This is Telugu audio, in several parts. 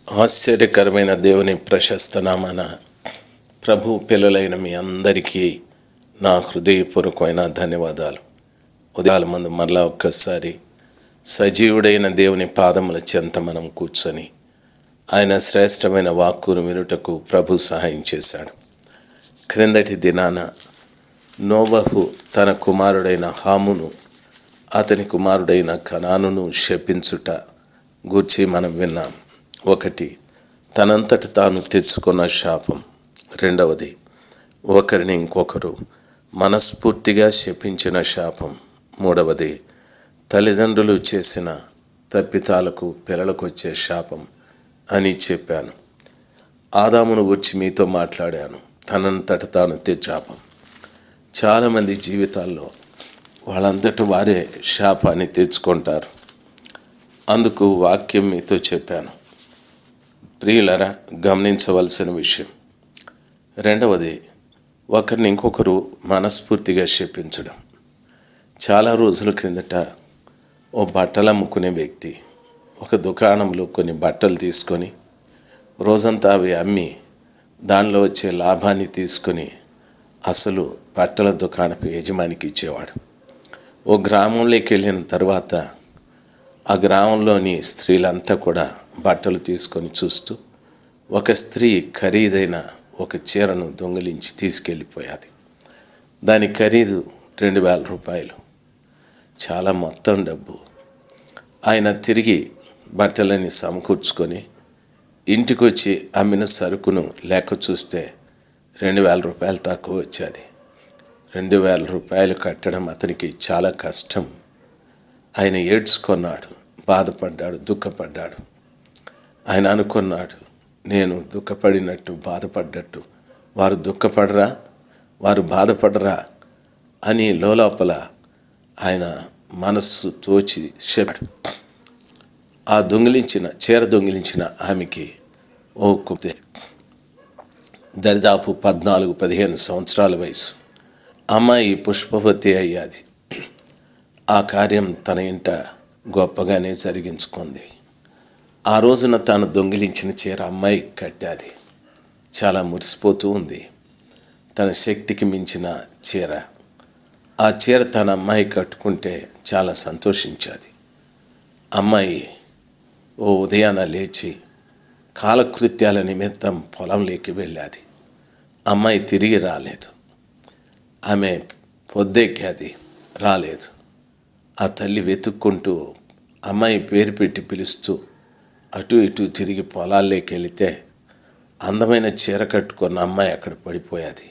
ఆశ్చర్యకరమైన దేవుని ప్రశస్త నామాన ప్రభు పిల్లలైన మీ అందరికీ నా హృదయపూర్వకమైన ధన్యవాదాలు. ఉదయాల ముందు మరలా ఒక్కసారి సజీవుడైన దేవుని పాదముల చెంత మనం కూర్చొని ఆయన శ్రేష్టమైన వాక్కును వినుటకు ప్రభు సహాయం చేశాడు. క్రిందటి దినాన నోవహు తన కుమారుడైన హామును అతని కుమారుడైన కనానును శపించుట గూర్చి మనం విన్నాం. ఒకటి, తనంతట తాను తెచ్చుకున్న శాపం. రెండవది, ఒకరిని ఇంకొకరు మనస్ఫూర్తిగా శపించిన శాపం. మూడవది, తల్లిదండ్రులు చేసిన తప్పితాలకు పిల్లలకు వచ్చే శాపం అని చెప్పాను. ఆదామును గురించి మీతో మాట్లాడాను. తనంతట తాను శాపం. చాలామంది జీవితాల్లో వాళ్ళంతట వారే శాపాన్ని తెచ్చుకుంటారు. అందుకు వాక్యం మీతో చెప్పాను. ప్రియులరా, గమనించవలసిన విషయం. రెండవది, ఒకరిని ఇంకొకరు మనస్ఫూర్తిగా శపించడం. చాలా రోజుల క్రిందట ఓ బట్టలు అమ్ముకునే వ్యక్తి ఒక దుకాణంలో కొన్ని బట్టలు తీసుకొని రోజంతా అవి అమ్మి దానిలో వచ్చే లాభాన్ని తీసుకొని అసలు బట్టల దుకాణపు యజమానికి ఇచ్చేవాడు. ఓ గ్రామంలోకి వెళ్ళిన తర్వాత ఆ గ్రామంలోని స్త్రీలంతా కూడా బట్టలు తీసుకొని చూస్తూ ఒక స్త్రీ ఖరీదైన ఒక చీరను దొంగిలించి తీసుకెళ్ళిపోయాది. దాని ఖరీదు 2000 రూపాయలు. చాలా మొత్తం డబ్బు. ఆయన తిరిగి బట్టలని సమకూర్చుకొని ఇంటికి వచ్చి అమ్మిన సరుకును లెక్క చూస్తే 2000 రూపాయలు తక్కువ వచ్చేది. 2000 రూపాయలు కట్టడం అతనికి చాలా కష్టం. ఆయన ఏడ్చుకున్నాడు, బాధపడ్డాడు, దుఃఖపడ్డాడు. ఆయన అనుకున్నాడు, నేను దుఃఖపడినట్టు బాధపడ్డట్టు వారు దుఃఖపడరా, వారు బాధపడరా అని లోపల ఆయన మనస్సు తోచి చెప్పాడు. ఆ చీర దొంగిలించిన ఆమెకి ఓ కుతే దరిదాపు 14-15 సంవత్సరాల వయసు. అమ్మాయి పుష్పవతి అయ్యాది. ఆ కార్యం తన ఇంట గొప్పగానే జరిగించుకుంది. ఆ రోజున తాను దొంగిలించిన చీర అమ్మాయికి కట్టాది. చాలా మురిసిపోతూ ఉంది. తన శక్తికి మించిన చీర. ఆ చీర తన అమ్మాయి కట్టుకుంటే చాలా సంతోషించాది. అమ్మాయి ఓ ఉదయాన లేచి కాలకృత్యాల నిమిత్తం పొలంలోకి వెళ్ళాది. అమ్మాయి తిరిగి రాలేదు. ఆమె పొద్దెక్కాది, రాలేదు. ఆ తల్లి వెతుక్కుంటూ అమ్మాయి పేరు పెట్టి పిలుస్తూ అటు ఇటు తిరిగి పొలాల్లోకి వెళితే అందమైన చీర కట్టుకున్న అమ్మాయి అక్కడ పడిపోయాది.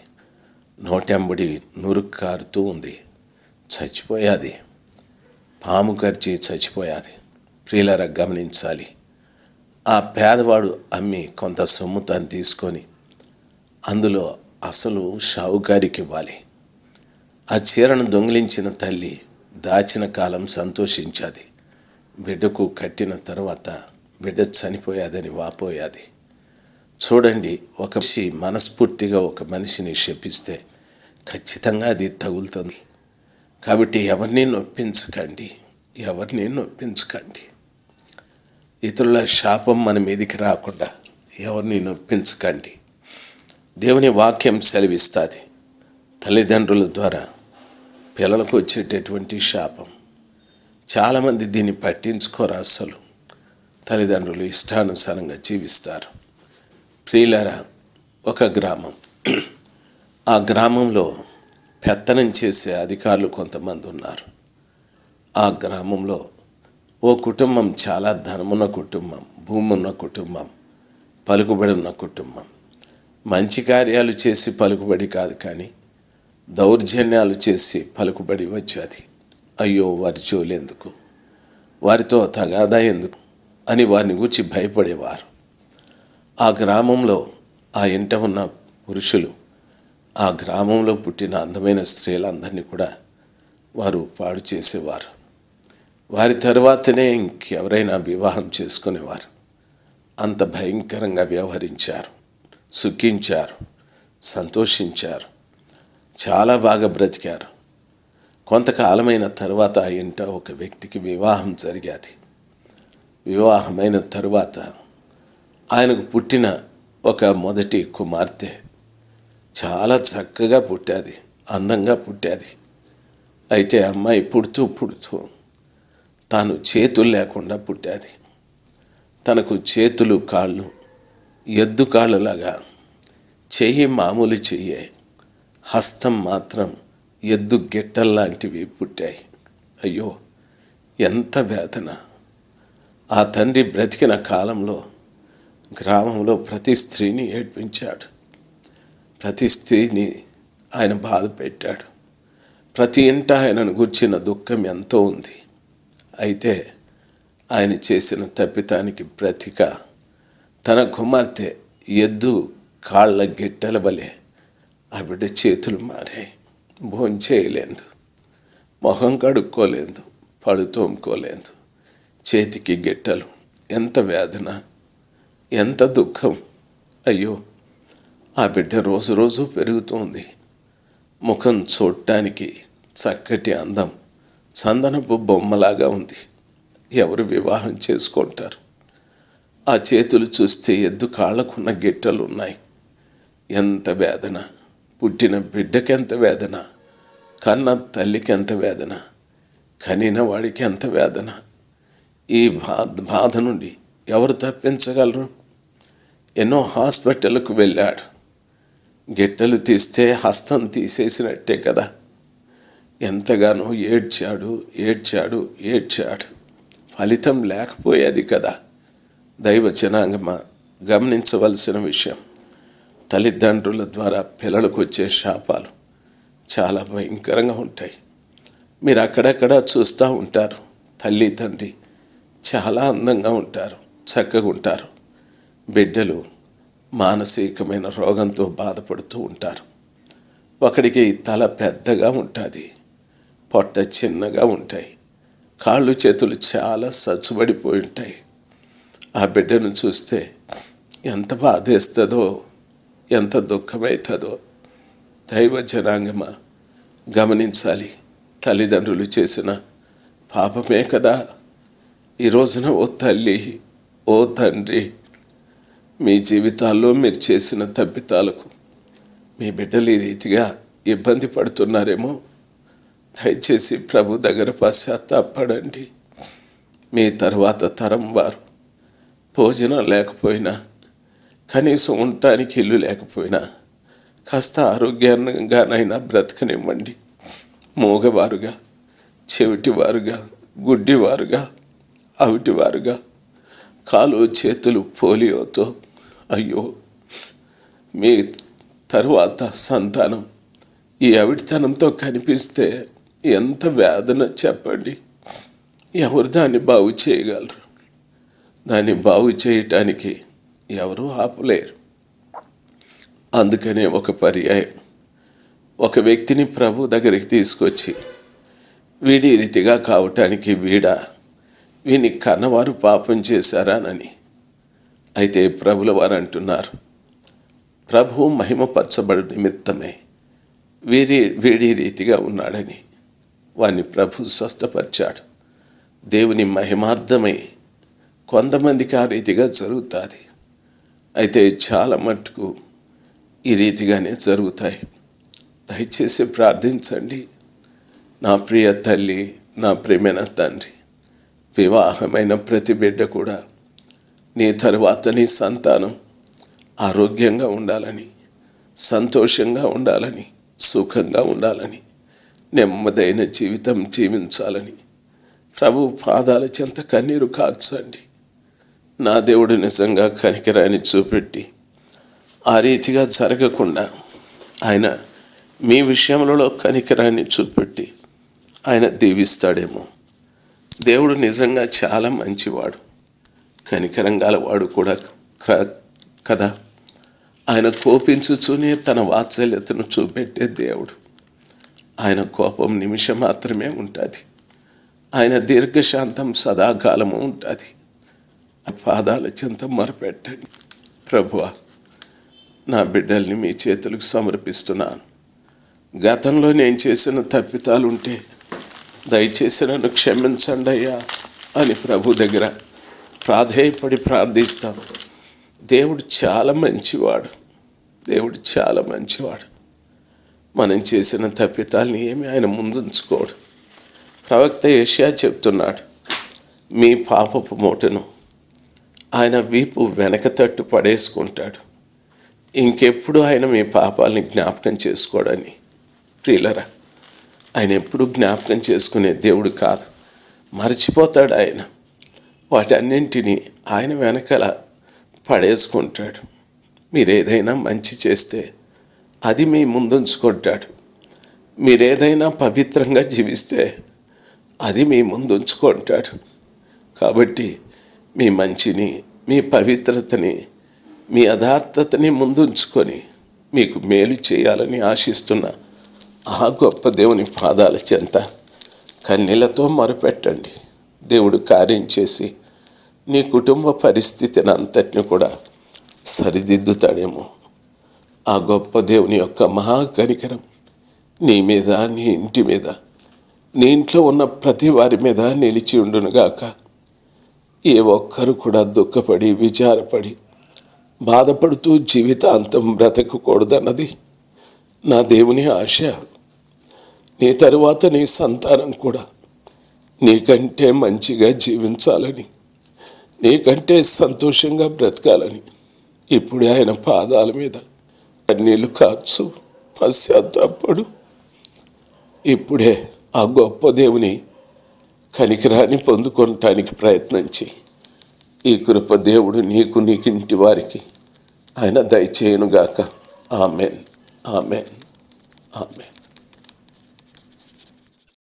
నోటెంబడి నురుగు కారుతూ ఉంది. చచ్చిపోయాది. పాము కరిచి చచ్చిపోయాది. ప్రియులారా, గమనించాలి. ఆ పేదవాడు అమ్మి కొంత సొమ్ము తాను తీసుకొని అందులో అసలు షావుకారికి ఇవ్వాలి. ఆ చీరను దొంగిలించిన తల్లి దాచిన కాలం సంతోషించాది. బిడ్డకు కట్టిన తర్వాత బిడ్డ చనిపోయాదని వాపోయాది. చూడండి, ఒక మనిషి మనస్ఫూర్తిగా ఒక మనిషిని శపిస్తే ఖచ్చితంగా అది తగులుతుంది. కాబట్టి ఎవరిని నొప్పించకండి. ఇతరుల శాపం మన మీదికి రాకుండా ఎవరిని నొప్పించకండి. దేవుని వాక్యం సెలవిస్తుంది, తల్లిదండ్రుల ద్వారా పిల్లలకు వచ్చేటటువంటి శాపం. చాలామంది దీన్ని పట్టించుకోరు. అసలు తల్లిదండ్రులు ఇష్టానుసారంగా జీవిస్తారు. ప్రియులారా, ఒక గ్రామం. ఆ గ్రామంలో పెత్తనం చేసే అధికారులు కొంతమంది ఉన్నారు. ఆ గ్రామంలో ఓ కుటుంబం చాలా ధనమున్న కుటుంబం, భూమి ఉన్న కుటుంబం, పలుకుబడి ఉన్న కుటుంబం. మంచి కార్యాలు చేసి పలుకుబడి కాదు, కానీ దౌర్జన్యాలు చేసి పలుకుబడి వచ్చేది. అయ్యో, వారి జోలెందుకు, వారితో తగాదా ఎందుకు అని వారిని గూర్చి భయపడేవారు. ఆ గ్రామంలో ఆ ఇంట ఉన్న పురుషులు ఆ గ్రామంలో పుట్టిన అందమైన స్త్రీలందరినీ కూడా వారు పాడు చేసేవారు. వారి తర్వాతనే ఇంకెవరైనా వివాహం చేసుకునేవారు. అంత భయంకరంగా వ్యవహరించారు, సుఖించారు, సంతోషించారు, చాలా బాగా బ్రతికారు. కొంతకాలమైన తర్వాత ఆ ఇంట ఒక వ్యక్తికి వివాహం జరిగాది. వివాహమైన తరువాత ఆయనకు పుట్టిన ఒక మొదటి కుమార్తె చాలా చక్కగా పుట్టాది, అందంగా పుట్టాది. అయితే అమ్మాయి పుడుతూ పుడుతూ తాను చేతులు లేకుండా పుట్టాది. తనకు చేతులు కాళ్ళు ఎద్దు కాళ్ళలాగా, చెయ్యి మామూలు చెయ్యే, హస్తం మాత్రం ఎద్దు గిట్టల్లాంటివి పుట్టాయి. అయ్యో ఎంత వేదన! ఆ తండ్రి బ్రతికిన కాలంలో గ్రామంలో ప్రతి స్త్రీని ఏడ్పించాడు, ప్రతి స్త్రీని ఆయన బాధ పెట్టాడు. ప్రతి ఇంట ఆయనను గుర్చిన దుఃఖం ఎంతో ఉంది. అయితే ఆయన చేసిన తప్పితానికి ప్రతిక తన కుమార్తె ఎద్దు కాళ్ళ గిట్టెల వలె ఆ బిడ్డ చేతులు మారాయి. భోంచేయలేదు, మొహం కడుక్కోలేదు, పళ్ళు తోముకోలేదు, చేతికి గిట్టలు. ఎంత వేదన, ఎంత దుఃఖం! అయ్యో ఆ బిడ్డ రోజు రోజు పెరుగుతోంది. ముఖం చూడటానికి చక్కటి అందం, చందనపు బొమ్మలాగా ఉంది. ఎవరు వివాహం చేసుకుంటారు? ఆ చేతులు చూస్తే ఎద్దు కాళ్ళకున్న గిట్టలు ఉన్నాయి. ఎంత వేదన! పుట్టిన బిడ్డకి ఎంత వేదన, కన్న తల్లికి ఎంత వేదన, కనిన వాడికి ఎంత వేదన! ఈ బాధ నుండి ఎవరు తప్పించగలరు? ఎన్నో హాస్పిటల్కు వెళ్ళాడు. గిట్టలు తీస్తే హస్తం తీసేసినట్టే కదా. ఎంతగానో ఏడ్చాడు, ఏడ్చాడు, ఏడ్చాడు. ఫలితం లేకపోయేది కదా. దైవ జనాంగమా, గమనించవలసిన విషయం, తల్లిదండ్రుల ద్వారా పిల్లలకు వచ్చే శాపాలు చాలా భయంకరంగా ఉంటాయి. మీరు అక్కడక్కడ చూస్తూ ఉంటారు. తల్లి తండ్రి చాలా అందంగా ఉంటారు, చక్కగా ఉంటారు. బిడ్డలు మానసికమైన రోగంతో బాధపడుతూ ఉంటారు. ఒకడికి తల పెద్దగా ఉంటుంది, పొట్ట చిన్నగా ఉంటాయి, కాళ్ళు చేతులు చాలా సచ్చుబడిపోయి ఉంటాయి. ఆ బిడ్డను చూస్తే ఎంత బాధేస్తుందో, ఎంత దుఃఖమవుతుందో. దైవ జనాంగమా, గమనించాలి. తల్లిదండ్రులు చేసిన పాపమే కదా. ఈ రోజున ఓ తల్లి, ఓ తండ్రి, మీ జీవితాల్లో మీరు చేసిన తప్పితాలకు మీ బిడ్డలు ఈ రీతిగా ఇబ్బంది పడుతున్నారేమో. దయచేసి ప్రభు దగ్గర పశ్చాత్తాపడండి. మీ తర్వాత తరం వారు భోజనం లేకపోయినా, కనీసం ఉండటానికి ఇల్లు లేకపోయినా కాస్త ఆరోగ్యంగానైనా బ్రతకనివ్వండి. మూగవారుగా, చెవిటివారుగా, గుడ్డివారుగా, అవిటివారుగా, కాలు చేతులు పోలియోతో, అయ్యో మీ తరువాత సంతానం ఈ అవిటితనంతో కనిపిస్తే ఎంత వేదన చెప్పండి. ఎవరు దాన్ని బాగు చేయగలరు? దాన్ని బాగు చేయటానికి ఎవరూ ఆపలేరు. అందుకనే ఒక పర్యాయం ఒక వ్యక్తిని ప్రభు దగ్గరికి తీసుకొచ్చి, వీడి రీతిగా కావటానికి వీని కన్నవారు పాపం చేశారానని. అయితే ప్రభుల వారు అంటున్నారు, ప్రభు మహిమపరచబడు నిమిత్తమే వీడి రీతిగా ఉన్నాడని వాడిని ప్రభు స్వస్థపరిచాడు. దేవుని మహిమార్థమై కొంతమందికి ఆ రీతిగా జరుగుతుంది. అయితే చాలా మట్టుకు ఈ రీతిగానే జరుగుతాయి. దయచేసి ప్రార్థించండి. నా ప్రియ తల్లి, నా ప్రియమైన తండ్రి, వివాహమైన ప్రతి బిడ్డ కూడా నీ తరువాత నీ సంతానం ఆరోగ్యంగా ఉండాలని, సంతోషంగా ఉండాలని, సుఖంగా ఉండాలని, నెమ్మదైన జీవితం జీవించాలని ప్రభు పాదాల చెంత కన్నీరు కార్చండి. నా దేవుడు నిజంగా కనికరాన్ని చూపెట్టి ఆ రీతిగా జరగకుండా ఆయన మీ విషయంలో కనికరాన్ని చూపెట్టి ఆయన దీవిస్తాడేమో. దేవుడు నిజంగా చాలా మంచివాడు, కనికరం గలవాడు కూడా కదా. ఆయన కోపించుచూనే తన వాత్సల్యతను చూపెట్టే దేవుడు. ఆయన కోపం నిమిషం మాత్రమే ఉంటుంది, ఆయన దీర్ఘశాంతం సదాకాలము ఉంటుంది. పాదాల చెంత మొరపెట్టండి. ప్రభువా, నా బిడ్డల్ని మీ చేతులకు సమర్పిస్తున్నాను. గతంలో నేను చేసిన తప్పితాలుంటే దయచేసి నన్ను క్షమించండి అయ్యా అని ప్రభు దగ్గర ప్రాధేయపడి ప్రార్థిస్తాం. దేవుడు చాలా మంచివాడు. దేవుడు చాలా మంచివాడు. మనం చేసిన తప్పితాలని ఏమి ఆయన ముందుంచుకోడు. ప్రవక్త యెషయా చెప్తున్నాడు, మీ పాపపు మూటను ఆయన వీపు వెనక తట్టు పడేసుకుంటాడు. ఇంకెప్పుడు ఆయన మీ పాపాలని జ్ఞాపకం చేసుకోడని. ప్రియులరా, ఆయన ఎప్పుడు జ్ఞాపకం చేసుకునే దేవుడు కాదు. మర్చిపోతాడు ఆయన. వాటన్నింటినీ ఆయన వెనకాల పడేసుకుంటాడు. మీరేదైనా మంచి చేస్తే అది మీ ముందుంచుకుంటాడు. మీరేదైనా పవిత్రంగా జీవిస్తే అది మీ ముందుంచుకుంటాడు. కాబట్టి మీ మంచిని, మీ పవిత్రతని, మీ యథార్థతని ముందుంచుకొని మీకు మేలు చేయాలని ఆశిస్తున్న ఆ గొప్ప దేవుని పాదాల చెంత కన్నీళ్లతో మొరపెట్టండి. దేవుడు కార్యం చేసి నీ కుటుంబ పరిస్థితిని అంతటిని కూడా సరిదిద్దుతాడేమో. ఆ గొప్ప దేవుని యొక్క మహాకనికరం నీ మీద, నీ ఇంటి మీద, నీ ఇంట్లో ఉన్న ప్రతి వారి మీద నిలిచి ఉండునుగాక. ఏ ఒక్కరు కూడా దుఃఖపడి, విచారపడి, బాధపడుతూ జీవితాంతం బ్రతకకూడదన్నది నా దేవుని ఆశ. నీ తరువాత నీ సంతానం కూడా నీకంటే మంచిగా జీవించాలని, నీకంటే సంతోషంగా బ్రతకాలని ఇప్పుడే ఆయన పాదాల మీద కన్నీళ్లు కార్చు, పశ్చాత్తాపడు. ఇప్పుడే ఆ గొప్ప దేవుని కనికరాన్ని పొందుకోవటానికి ప్రయత్నించి ఈ కృప దేవుడు నీకు, నీకింటి వారికి ఆయన దయచేయునుగాక. Amen, amen, amen.